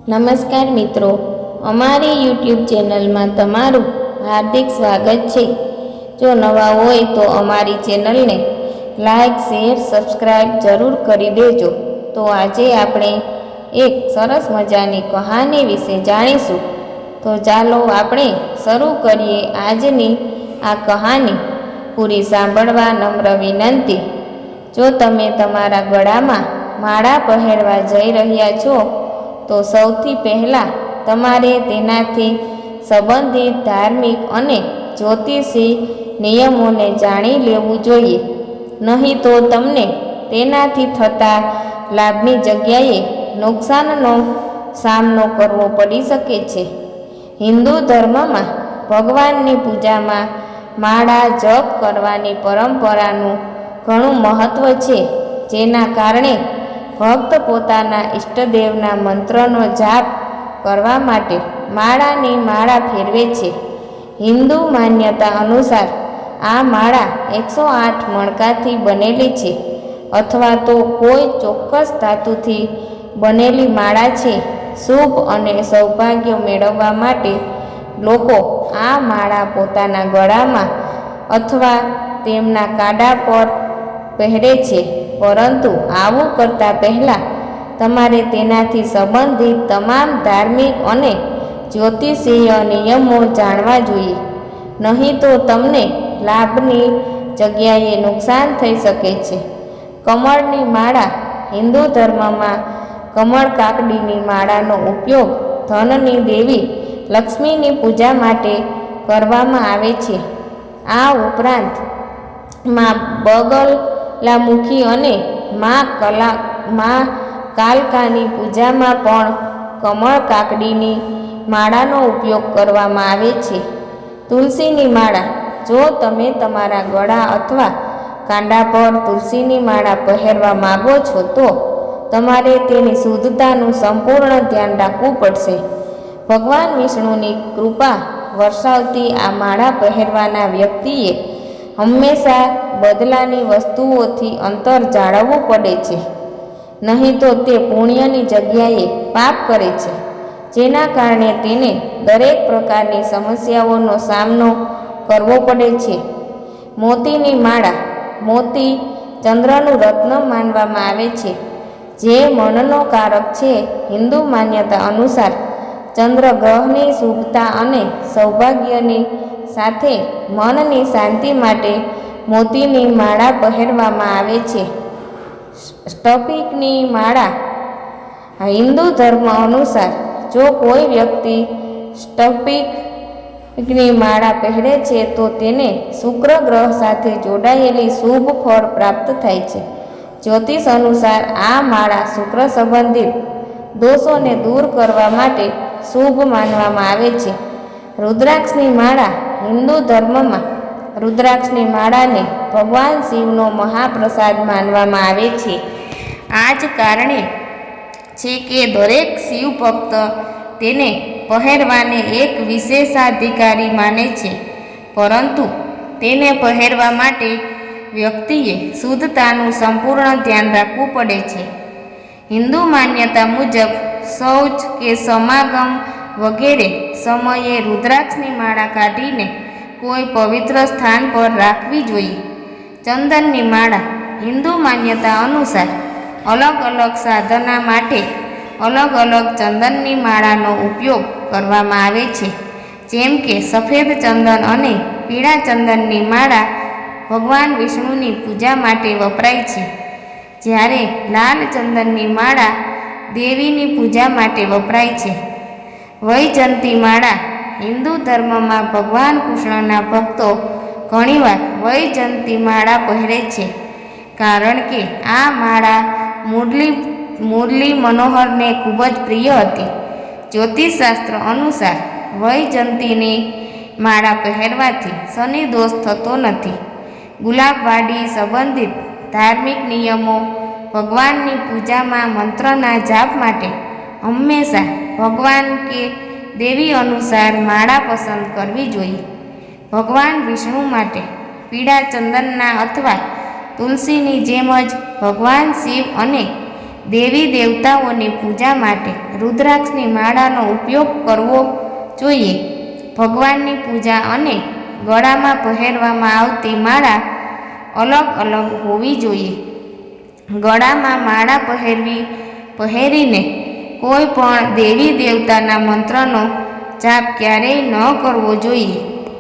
નમસ્કાર મિત્રો, અમારી યુટ્યુબ ચેનલમાં તમારું હાર્દિક સ્વાગત છે। જો નવા હોય તો અમારી ચેનલને લાઈક, શેર, સબસ્ક્રાઈબ જરૂર કરી દેજો। તો આજે આપણે એક સરસ મજાની કહાની વિશે જાણીશું। તો ચાલો આપણે શરૂ કરીએ આજની આ કહાની। પૂરી સાંભળવા નમ્ર વિનંતી। જો તમે તમારા ગળામાં માળા પહેરવા જઈ રહ્યા છો તો સૌથી પહેલાં તમારે તેનાથી સંબંધિત ધાર્મિક અને જ્યોતિષી નિયમોને જાણી લેવું જોઈએ, નહીં તો તમને તેનાથી થતા લાભની જગ્યાએ નુકસાનનો સામનો કરવો પડી શકે છે। હિન્દુ ધર્મમાં ભગવાનની પૂજામાં માળા જપ કરવાની પરંપરાનું ઘણું મહત્ત્વ છે, જેના કારણે ભક્ત પોતાના ઈષ્ટદેવના મંત્રનો જાપ કરવા માટે માળાની માળા ફેરવે છે। હિન્દુ માન્યતા અનુસાર આ માળા 108 મણકાથી બનેલી છે અથવા તો કોઈ ચોક્કસ ધાતુથી બનેલી માળા છે। શુભ અને સૌભાગ્ય મેળવવા માટે લોકો આ માળા પોતાના ગળામાં અથવા તેમના કાંડા પર પહેરે છે, પરંતુ આવું કરતાં પહેલાં તમારે તેનાથી સંબંધિત તમામ ધાર્મિક અને જ્યોતિષીય નિયમો જાણવા જોઈએ, નહીં તો તમને લાભની જગ્યાએ નુકસાન થઈ શકે છે। કમળની માળા। હિન્દુ ધર્મમાં કમળ કાકડીની માળાનો ઉપયોગ ધનની દેવી લક્ષ્મીની પૂજા માટે કરવામાં આવે છે। આ ઉપરાંત માં બગલામુખી અને માં કાલકાની પૂજામાં પણ કમળ કાકડીની માળાનો ઉપયોગ કરવામાં આવે છે। તુલસીની માળા। જો તમે તમારા ગળા અથવા કાંડા પર તુલસીની માળા પહેરવા માગો છો તો તમારે તેની શુદ્ધતાનું સંપૂર્ણ ધ્યાન રાખવું પડશે। ભગવાન વિષ્ણુની કૃપા વરસાવતી આ માળા પહેરવાના વ્યક્તિએ હંમેશા બદલાની વસ્તુઓથી અંતર જાળવવું પડે છે, નહીં તો તે પુણ્યની જગ્યાએ પાપ કરે છે, જેના કારણે તેને દરેક પ્રકારની સમસ્યાઓનો સામનો કરવો પડે છે। મોતીની માળા। મોતી ચંદ્રનું રત્ન માનવામાં આવે છે, જે મનનો કારક છે। હિન્દુ માન્યતા અનુસાર ચંદ્ર ગ્રહની શુભતા અને સૌભાગ્યની સાથે મનની શાંતિ માટે મોતીની માળા પહેરવામાં આવે છે। સ્ફટિકની માળા। હિન્દુ ધર્મ અનુસાર જો કોઈ વ્યક્તિ સ્ફટિકની માળા પહેરે છે તો તેને શુક્ર ગ્રહ સાથે જોડાયેલી શુભ ફળ પ્રાપ્ત થાય છે। જ્યોતિષ અનુસાર આ માળા શુક્ર સંબંધિત દોષોને દૂર કરવા માટે શુભ માનવામાં આવે છે। રુદ્રાક્ષની માળા। હિન્દુ ધર્મમાં રુદ્રાક્ષની માળાને ભગવાન શિવનો મહાપ્રસાદ માનવામાં આવે છે। આ જ કારણે છે કે દરેક શિવ ભક્ત તેને પહેરવાને એક વિશેષાધિકારી માને છે, પરંતુ તેને પહેરવા માટે વ્યક્તિએ શુદ્ધતાનું સંપૂર્ણ ધ્યાન રાખવું પડે છે। હિન્દુ માન્યતા મુજબ શૌચ કે સમાગમ વગેરે સમયે રુદ્રાક્ષની માળા કાઢીને કોઈ પવિત્ર સ્થાન પર રાખવી જોઈએ। ચંદનની માળા। હિન્દુ માન્યતા અનુસાર અલગ અલગ સાધના માટે અલગ અલગ ચંદનની માળાનો ઉપયોગ કરવામાં આવે છે, જેમ કે સફેદ ચંદન અને પીળા ચંદનની માળા ભગવાન વિષ્ણુની પૂજા માટે વપરાય છે, જ્યારે લાલ ચંદનની માળા દેવીની પૂજા માટે વપરાય છે। વૈજયંતી માળા। હિન્દુ ધર્મમાં ભગવાન કૃષ્ણના ભક્તો ઘણીવાર વૈજયંતી માળા પહેરે છે, કારણ કે આ માળા મુરલી મનોહરને ખૂબ જ પ્રિય હતી। જ્યોતિષશાસ્ત્ર અનુસાર વૈજયંતીની માળા પહેરવાથી શનિ દોષ થતો નથી। ગુલાબવાડી સંબંધિત ધાર્મિક નિયમો। ભગવાનની પૂજામાં મંત્રના જાપ માટે હંમેશા ભગવાન કે દેવી અનુસાર માળા પસંદ કરવી જોઈએ। ભગવાન વિષ્ણુ માટે પીળા ચંદનના અથવા તુલસીની જેમ જ ભગવાન શિવ અને દેવી દેવતાઓની પૂજા માટે રુદ્રાક્ષની માળાનો ઉપયોગ કરવો જોઈએ. ભગવાનની પૂજા અને ગળામાં પહેરવામાં આવતી માળા અલગ અલગ હોવી જોઈએ. ગળામાં માળા પહેરીને કોઈ પણ દેવી દેવતાના મંત્રનો જાપ ક્યારેય ન કરવો જોઈએ.